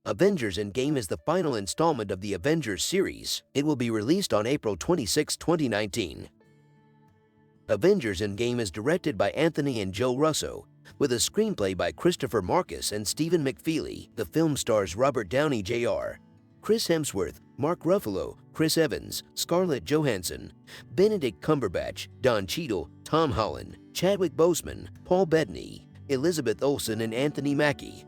Avengers Endgame is the final installment of the Avengers series. It will be released on April 26, 2019. Avengers Endgame is directed by Anthony and Joe Russo, with a screenplay by Christopher Marcus and Stephen McFeely. The film stars Robert Downey Jr., Chris Hemsworth, Mark Ruffalo, Chris Evans, Scarlett Johansson, Benedict Cumberbatch, Don Cheadle, Tom Holland, Chadwick Boseman, Paul Bettany, Elizabeth Olsen, and Anthony Mackie.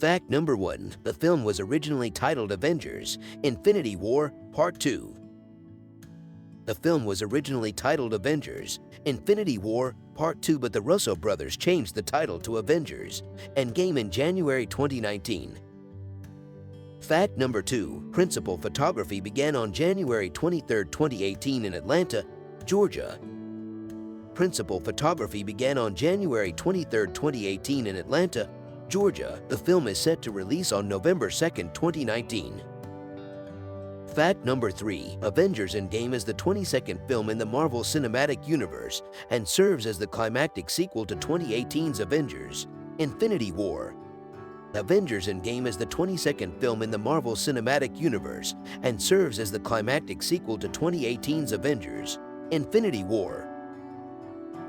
Fact number 1. The film was originally titled Avengers: Infinity War Part 2. The film was originally titled Avengers: Infinity War Part 2, but the Russo brothers changed the title to Avengers Endgame in January 2019. Fact number 2. Principal photography began on January 23, 2018 in Atlanta, Georgia. Principal photography began on January 23, 2018 in Atlanta, Georgia. The film is set to release on November 2, 2019. Fact number 3. Avengers Endgame is the 22nd film in the Marvel Cinematic Universe and serves as the climactic sequel to 2018's Avengers: Infinity War. Avengers Endgame is the 22nd film in the Marvel Cinematic Universe and serves as the climactic sequel to 2018's Avengers: Infinity War.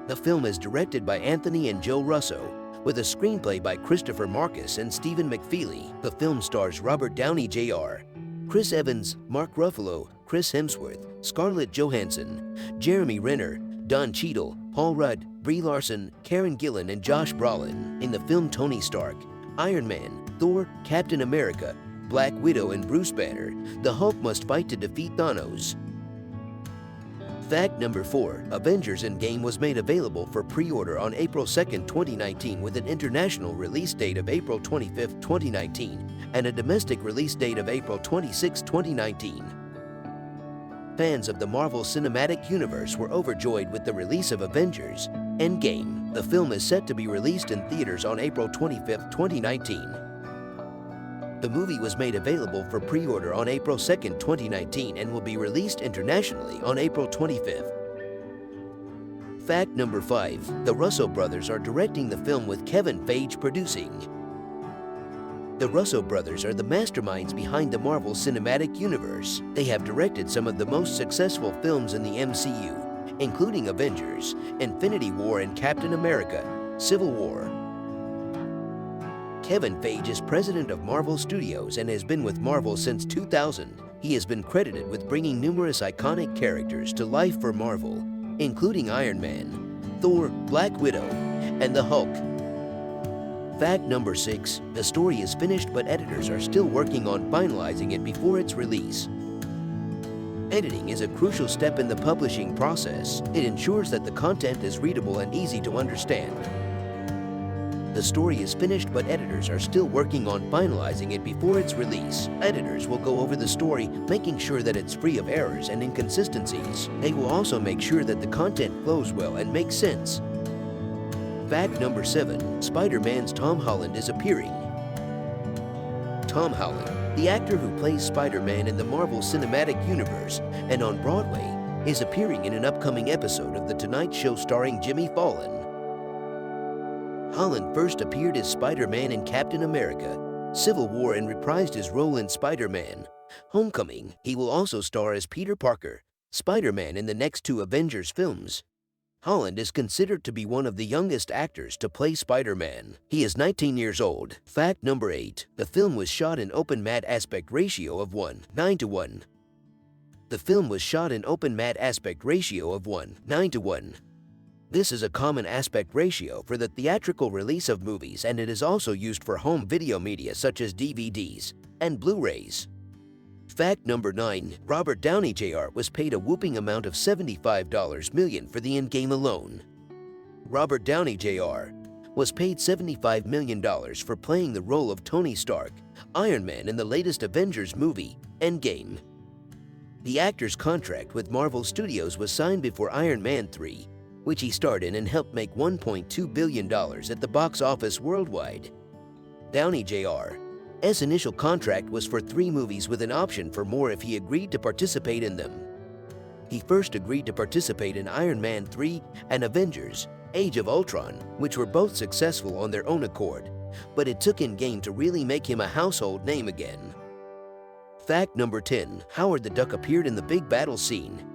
The film is directed by Anthony and Joe Russo, with a screenplay by Christopher Marcus and Stephen McFeely. The film stars Robert Downey Jr., Chris Evans, Mark Ruffalo, Chris Hemsworth, Scarlett Johansson, Jeremy Renner, Don Cheadle, Paul Rudd, Brie Larson, Karen Gillan, and Josh Brolin. In the film, Tony Stark, Iron Man, Thor, Captain America, Black Widow, and Bruce Banner, the Hulk must fight to defeat Thanos. Fact number 4. Avengers Endgame was made available for pre-order on April 2, 2019, with an international release date of April 25, 2019, and a domestic release date of April 26, 2019. Fans of the Marvel Cinematic Universe were overjoyed with the release of Avengers Endgame. The film is set to be released in theaters on April 25, 2019. The movie was made available for pre-order on April 2, 2019, and will be released internationally on April 25th. Fact number 5. The Russo brothers are directing the film, with Kevin Feige producing. The Russo brothers are the masterminds behind the Marvel Cinematic Universe. They have directed some of the most successful films in the MCU, including Avengers, Infinity War, and Captain America: Civil War. Kevin Feige is president of Marvel Studios and has been with Marvel since 2000. He has been credited with bringing numerous iconic characters to life for Marvel, including Iron Man, Thor, Black Widow, and the Hulk. Fact number 6. The story is finished, but editors are still working on finalizing it before its release. Editing is a crucial step in the publishing process. It ensures that the content is readable and easy to understand. The story is finished, but editors are still working on finalizing it before its release. Editors will go over the story, making sure that it's free of errors and inconsistencies. They will also make sure that the content flows well and makes sense. Fact number 7. Spider-Man's Tom Holland is appearing. Tom Holland, the actor who plays Spider-Man in the Marvel Cinematic Universe and on Broadway, is appearing in an upcoming episode of The Tonight Show starring Jimmy Fallon. Holland first appeared as Spider-Man in Captain America: Civil War and reprised his role in Spider-Man: Homecoming. He will also star as Peter Parker, Spider-Man, in the next 2 Avengers films. Holland is considered to be one of the youngest actors to play Spider-Man. He is 19 years old. Fact number 8. The film was shot in open matte aspect ratio of 1:9:1. The film was shot in open matte aspect ratio of 1:9:1. This is a common aspect ratio for the theatrical release of movies, and it is also used for home video media such as DVDs and Blu-rays. Fact number 9. Robert Downey Jr. was paid a whooping amount of $75 million for the Endgame alone. Robert Downey Jr. was paid $75 million for playing the role of Tony Stark, Iron Man, in the latest Avengers movie, Endgame. The actor's contract with Marvel Studios was signed before Iron Man 3, which he starred in and helped make $1.2 billion at the box office worldwide. Downey Jr.'s initial contract was for 3 movies with an option for more if he agreed to participate in them. He first agreed to participate in Iron Man 3 and Avengers: Age of Ultron, which were both successful on their own accord, but it took in-game to really make him a household name again. Fact number 10. Howard the Duck appeared in the big battle scene.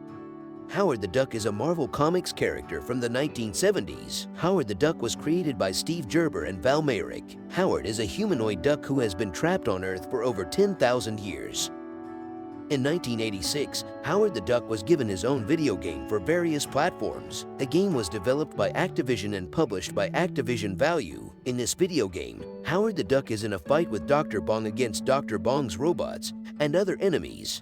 Howard the Duck is a Marvel Comics character from the 1970s. Howard the Duck was created by Steve Gerber and Val Mayerik. Howard is a humanoid duck who has been trapped on Earth for over 10,000 years. In 1986, Howard the Duck was given his own video game for various platforms. The game was developed by Activision and published by Activision Value. In this video game, Howard the Duck is in a fight with Dr. Bong against Dr. Bong's robots and other enemies.